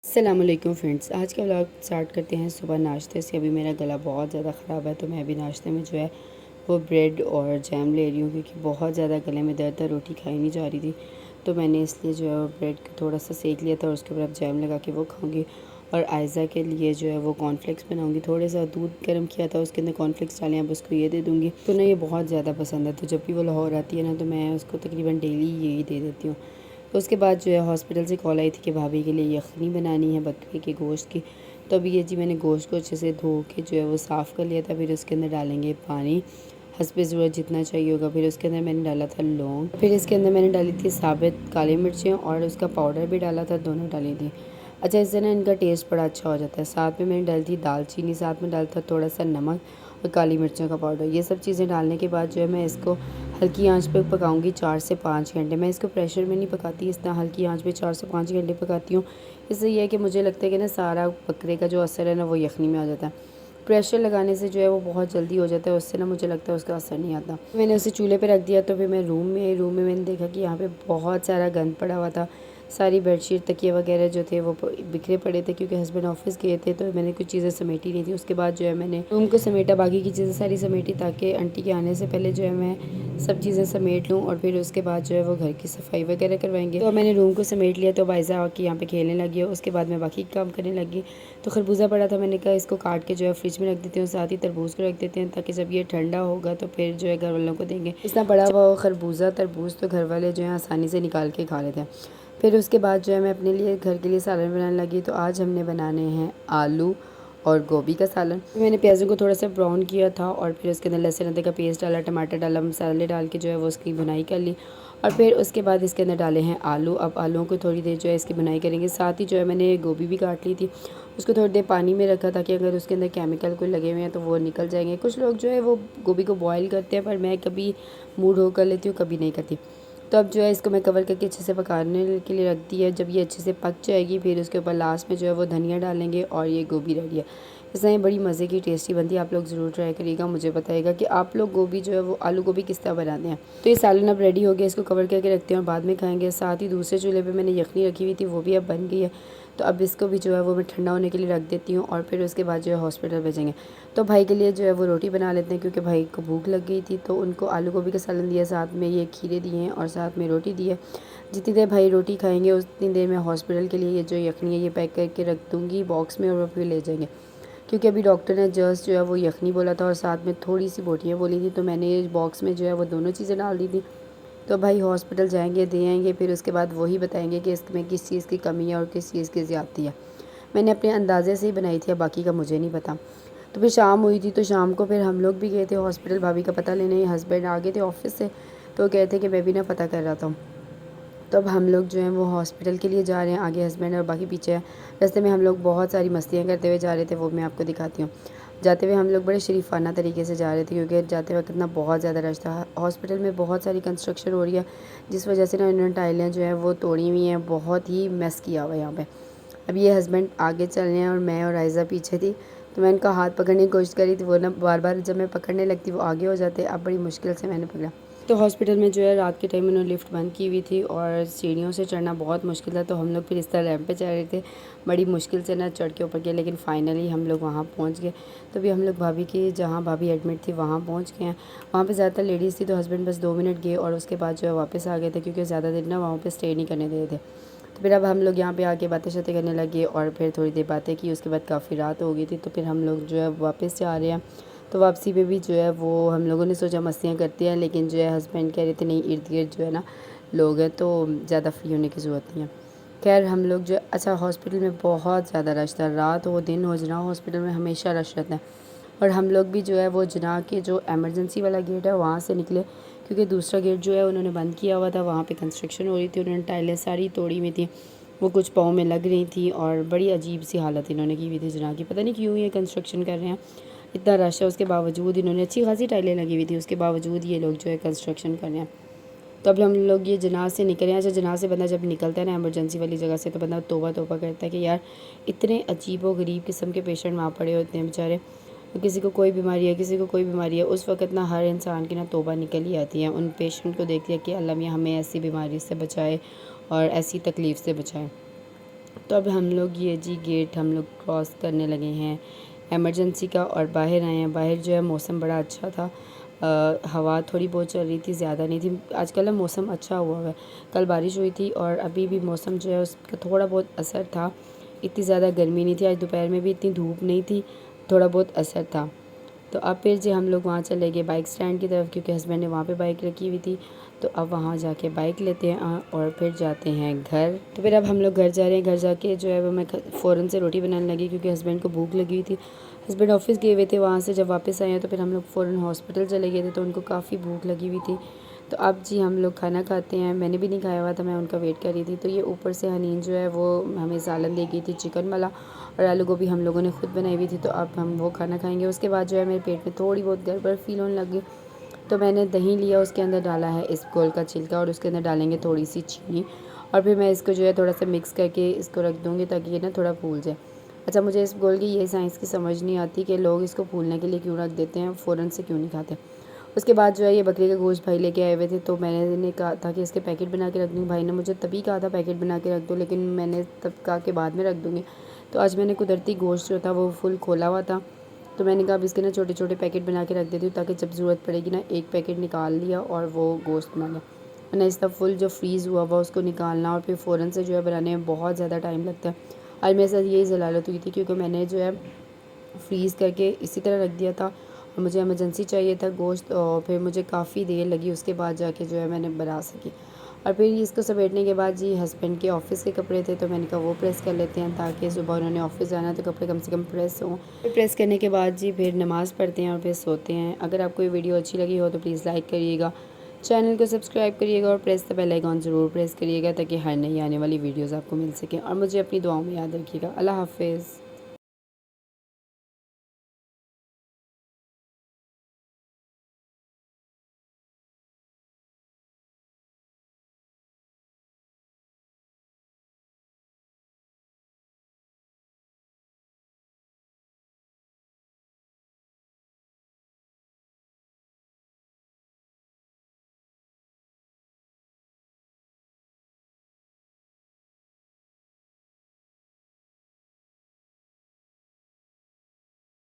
अस्सलाम वालेकुम फ्रेंड्स। आज का व्लॉग स्टार्ट करते हैं सुबह नाश्ते से। अभी मेरा गला बहुत ज़्यादा ख़राब है तो मैं अभी नाश्ते में जो है वो ब्रेड और जैम ले रही हूँ क्योंकि बहुत ज़्यादा गले में दर्द है, रोटी खाई नहीं जा रही थी। तो मैंने इसलिए जो है वो ब्रेड को थोड़ा सा सेक लिया था और उसके ऊपर अब जैम लगा के वो खाऊँगी। और आयज़ा के लिए जो है वो कॉर्नफ्लेक्स बनाऊँगी। थोड़ा सा दूध गर्म किया था, उसके अंदर कॉर्नफ्लेक्स डाले, अब उसको ये दे दूँगी। तो ना ये बहुत ज़्यादा पसंद है, तो जब भी वो लाहौर आती है ना तो मैं उसको तकरीबन डेली यही दे देती हूँ। तो उसके बाद जो है हॉस्पिटल से कॉल आई थी कि भाभी के लिए यखनी बनानी है बकरे के गोश्त की। तो अभी ये जी मैंने गोश्त को अच्छे से धो के जो है वो साफ़ कर लिया था। फिर उसके अंदर डालेंगे पानी, हस्बे ज़रूरत जितना चाहिए होगा। फिर उसके अंदर मैंने डाला था लौंग, फिर इसके अंदर मैंने डाली थी साबित काली मिर्चें और उसका पाउडर भी डाला था, दोनों डाली थी। अच्छा, इससे ना इनका टेस्ट बड़ा अच्छा हो जाता है। साथ में मैंने डाली थी दालचीनी, साथ में डाला था थोड़ा सा नमक और काली मिर्चों का पाउडर। ये सब चीज़ें डालने के बाद जो है मैं इसको हल्की आंच पे पकाऊंगी 4 से 5 घंटे। मैं इसको प्रेशर में नहीं पकाती, इस तरह हल्की आंच पे 4 से 5 घंटे पकाती हूँ। इससे यह है कि मुझे लगता है कि ना सारा बकरे का जो असर है ना वो यखनी में आ जाता है। प्रेशर लगाने से जो है वो बहुत जल्दी हो जाता है, उससे ना मुझे लगता है उसका असर नहीं आता। मैंने उसे चूल्हे पे रख दिया। तो फिर मैं रूम में आई। रूम में मैंने देखा कि यहाँ पे बहुत सारा गंद पड़ा हुआ था। सारी बेडशीट तकिए वगैरह जो थे वो बिखरे पड़े थे क्योंकि हस्बैंड ऑफिस गए थे, तो मैंने कुछ चीज़ें समेटी नहीं थी। उसके बाद जो है मैंने रूम को समेटा, बाकी की चीज़ें सारी समेटी ताकि आंटी के आने से पहले जो है मैं सब चीज़ें समेट लूँ और फिर उसके बाद जो है वो घर की सफाई वगैरह करवाएंगे। तो मैंने रूम को समेट लिया। तो बाइज़ा आके यहाँ पे खेलने लगी है। उसके बाद मैं बाकी काम करने लगी। तो खरबूजा पड़ा था, मैंने कहा इसको काट के जो है फ्रिज में रख देती हूँ, साथ ही तरबूज को रख देते हैं ताकि जब ये ठंडा होगा तो फिर जो है घर वालों को देंगे। इतना बड़ा हुआ खरबूजा तरबूज तो घर वाले जो है आसानी से निकाल के खा लेते हैं। फिर उसके बाद जो है मैं अपने लिए घर के लिए सालन बनाने लगी। तो आज हमने बनाने हैं आलू और गोभी का सालन। मैंने प्याज़ों को थोड़ा सा ब्राउन किया था और फिर उसके अंदर लहसुन अदरक का पेस्ट डाला, टमाटर डाला, मसाले डाल के जो है वो उसकी बुनाई कर ली। और फिर उसके बाद इसके अंदर डाले हैं आलू। अब आलूओं को थोड़ी देर जो है इसकी बुनाई करेंगे। साथ ही जो है मैंने गोभी भी काट ली थी, उसको थोड़ी देर पानी में रखा ताकि अगर उसके अंदर केमिकल कोई लगे हुए हैं तो वो निकल जाएंगे। कुछ लोग जो है वो गोभी को बॉयल करते हैं, पर मैं कभी मूड हो कर लेती हूँ, कभी नहीं करती। तो अब जो है इसको मैं कवर करके अच्छे से पकाने के लिए रख दी है। जब ये अच्छे से पक जाएगी फिर उसके ऊपर लास्ट में जो है वो धनिया डालेंगे और ये गोभी रेडी है। इसमें ये बड़ी मज़े की टेस्टी बनती है। आप लोग ज़रूर ट्राई करिएगा, मुझे बताइएगा कि आप लोग गोभी जो है वो आलू गोभी किस तरह बनाते हैं। तो ये सालन अब रेडी हो गया, इसको कवर करके रखते हैं और बाद में खाएंगे। साथ ही दूसरे चूल्हे पर मैंने यखनी रखी हुई थी, वो भी अब बन गई है। तो अब इसको भी जो है वो मैं ठंडा होने के लिए रख देती हूँ और फिर उसके बाद जो है हॉस्पिटल भेजेंगे। तो भाई के लिए जो है वो रोटी बना लेते हैं क्योंकि भाई को भूख लग गई थी। तो उनको आलू गोभी का सालन दिया, साथ में ये खीरे दिए हैं और साथ में रोटी दी है। जितनी देर भाई रोटी खाएंगे उतनी देर में हॉस्पिटल के लिए ये जो यखनी है ये पैक करके रख दूँगी बॉक्स में और वो फिर ले जाएंगे। क्योंकि अभी डॉक्टर ने जस्ट जो है वो यखनी बोला था और साथ में थोड़ी सी बोटियाँ बोली थी, तो मैंने ये बॉक्स में जो है वो दोनों चीज़ें डाल दी थी। तो भाई हॉस्पिटल जाएंगे, दे आएंगे, फिर उसके बाद वही बताएंगे कि इसमें किस चीज़ की कमी है और किस चीज़ की ज़्यादती है। मैंने अपने अंदाजे से ही बनाई थी, अब बाकी का मुझे नहीं पता। तो फिर शाम हुई थी, तो शाम को फिर हम लोग भी गए थे हॉस्पिटल भाभी का पता लेने। हस्बैंड आ गए थे ऑफिस से, तो कहते थे कि मैं भी ना पता कर रहा था। तो अब हम लोग जो हैं वो हॉस्पिटल के लिए जा रहे हैं, आगे हस्बैंड और बाकी पीछे है। रास्ते में हम लोग बहुत सारी मस्तियाँ करते हुए जा रहे थे, वो मैं आपको दिखाती हूँ। जाते हुए हम लोग बड़े शरीफाना तरीके से जा रहे थे क्योंकि जाते वक्त इतना बहुत ज़्यादा रश था। हॉस्पिटल में बहुत सारी कंस्ट्रक्शन हो रही है जिस वजह से ना इन्होंने टाइलें जो है वो तोड़ी हुई हैं, बहुत ही मेस किया हुआ है यहाँ पे। अब ये हस्बैंड आगे चल रहे हैं और मैं और आयज़ा पीछे थी। तो मैं इनका हाथ पकड़ने की कोशिश करी थी, वो ना बार बार जब मैं पकड़ने लगती वो आगे हो जाते। अब बड़ी मुश्किल से मैंने पकड़ा। तो हॉस्पिटल में जो है रात के टाइम उन्होंने लिफ्ट बंद की हुई थी और सीढ़ियों से चढ़ना बहुत मुश्किल था। तो हम लोग फिर इस तरह रैंप पे चढ़ रहे थे, बड़ी मुश्किल से ना चढ़ के ऊपर गए, लेकिन फाइनली हम लोग वहाँ पहुँच गए। तो भी हम लोग भाभी की जहाँ भाभी एडमिट थी वहाँ पहुँच गए हैं। वहाँ पे ज़्यादातर लेडीज़ थी, तो हस्बैंड बस 2 मिनट गए और उसके बाद जो है वापस आ गए थे क्योंकि ज़्यादा देर ना वहाँ पर स्टे नहीं करने दे रहे थे। तो फिर अब हम लोग यहाँ पे आके बातें शातें करने लगे और फिर थोड़ी देर बातें की। उसके बाद काफ़ी रात हो गई थी, तो फिर हम लोग जो है वापस जा रहे हैं। तो वापसी पे भी जो है वो हम लोगों ने सोचा मस्तियाँ करते हैं, लेकिन जो है हस्बैंड कह रहे थे नहीं, इर्द गिर्द जो है ना लोग हैं तो ज़्यादा फ्री होने की ज़रूरत नहीं है। खैर हम लोग जो अच्छा हॉस्पिटल में बहुत ज़्यादा रश था, रात हो दिन हो जना हॉस्पिटल में हमेशा रश रहता है। और हम लोग भी जो है वो जना के जो एमरजेंसी वाला गेट है वहाँ से निकले क्योंकि दूसरा गेट जो है उन्होंने बंद किया हुआ था, वहाँ पे कंस्ट्रक्शन हो रही थी, उन्होंने टाइलें सारी तोड़ी हुई थी, वो कुछ पाँव में लग रही थी और बड़ी अजीब सी हालत इन्होंने की हुई थी जना की। पता नहीं क्यों ये कंस्ट्रक्शन कर रहे हैं, इतना रश है उसके बावजूद इन्होंने अच्छी खासी टाइलें लगी हुई थी, उसके बावजूद ये लोग जो है कंस्ट्रक्शन कर रहे हैं। तो अब हम लोग ये जनाज से निकले हैं। अच्छा, जनाज से बंदा जब निकलता है ना एमरजेंसी वाली जगह से, तो बंदा तौबा तौबा करता है कि यार इतने अजीब व गरीब किस्म के पेशेंट वहाँ पड़े होते हैं बेचारे, किसी को कोई बीमारी है, किसी को कोई बीमारी है। उस वक्त ना हर इंसान की ना तौबा निकल ही आती है उन पेशेंट को देख लिया कि अल्लाह मियाँ हमें ऐसी बीमारी से बचाए और ऐसी तकलीफ़ से बचाए। तो अब हम लोग ये जी गेट हम लोग क्रॉस करने लगे हैं इमरजेंसी का और बाहर आए हैं। बाहर जो है मौसम बड़ा अच्छा था, हवा थोड़ी बहुत चल रही थी, ज़्यादा नहीं थी। आजकल ना मौसम अच्छा हुआ है, कल बारिश हुई थी और अभी भी मौसम जो है उसका थोड़ा बहुत असर था। इतनी ज़्यादा गर्मी नहीं थी, आज दोपहर में भी इतनी धूप नहीं थी, थोड़ा बहुत असर था। तो अब फिर जी हम लोग वहाँ चले गए बाइक स्टैंड की तरफ, क्योंकि हस्बैंड ने वहाँ पे बाइक रखी हुई थी। तो अब वहाँ जाके बाइक लेते हैं और फिर जाते हैं घर। तो फिर अब हम लोग घर जा रहे हैं। घर जाके जो है वो मैं फ़ौरन से रोटी बनाने लगी, क्योंकि हस्बैंड को भूख लगी हुई थी। हस्बैंड ऑफिस गए हुए थे, वहाँ से जब वापस आए हैं तो फिर हम लोग फ़ौरन हॉस्पिटल चले गए थे, तो उनको काफ़ी भूख लगी हुई थी। तो अब जी हम लोग खाना खाते हैं। मैंने भी नहीं खाया हुआ था, मैं उनका वेट कर रही थी। तो ये ऊपर से हनीन जो है वो हमें सालन दे गई थी चिकन वाला, और आलू गोभी हम लोगों ने खुद बनाई हुई थी। तो अब हम वो खाना खाएंगे। उसके बाद जो है मेरे पेट में थोड़ी बहुत गड़बड़ फील होने लगी, तो मैंने दही लिया, उसके अंदर डाला है इसबगोल का छिलका और उसके अंदर डालेंगे थोड़ी सी चीनी, और फिर मैं इसको जो है थोड़ा सा मिक्स करके इसको रख दूँगी ताकि ये ना थोड़ा फूल जाए। अच्छा, मुझे इसबगोल की ये साइंस की समझ नहीं आती कि लोग इसको फूलने के लिए क्यों रख देते हैं, फ़ौरन से क्यों नहीं खाते। उसके बाद जो है ये बकरी का गोश्त भाई लेके आए हुए थे, तो मैंने कहा था कि इसके पैकेट बना के रख दूँ। भाई ने मुझे तभी कहा था पैकेट बना के रख दो, लेकिन मैंने तब कहा कि बाद में रख दूँगी। तो आज मैंने कुदरती गोश्त जो था वो फुल खोला हुआ था, तो मैंने कहा अब इसके ना छोटे छोटे पैकेट बना के रख देती हूँ, ताकि जब ज़रूरत पड़ेगी ना एक पैकेट निकाल लिया और वो गोश्त बना लिया। वरना इसका फुल जो फ्रीज़ हुआ हुआ उसको निकालना और फिर फ़ौरन से जो है बनाने में बहुत ज़्यादा टाइम लगता है। आज मेरे साथ यही ज़लालत हुई थी, क्योंकि मैंने जो है फ्रीज़ करके इसी तरह रख दिया था और मुझे इमरजेंसी चाहिए था गोश्त, और फिर मुझे काफ़ी देर लगी उसके बाद जाके जो है मैंने बना सकी। और फिर इसको समेटने के बाद जी हस्बैंड के ऑफ़िस के कपड़े थे, तो मैंने कहा वो प्रेस कर लेते हैं, ताकि सुबह उन्होंने ऑफ़िस जाना है तो कपड़े कम से कम प्रेस हों। फिर प्रेस करने के बाद जी फिर नमाज़ पढ़ते हैं और फिर सोते हैं। अगर आपको ये वीडियो अच्छी लगी हो तो प्लीज़ लाइक करिएगा, चैनल को सब्सक्राइब करिएगा और प्रेस द बेल आइकॉन ज़रूर प्रेस करिएगा, ताकि हर नई आने वाली वीडियोज़ आपको मिल सकें। और मुझे अपनी दुआओं में याद रखिएगा। अल्लाह हाफ़िज़।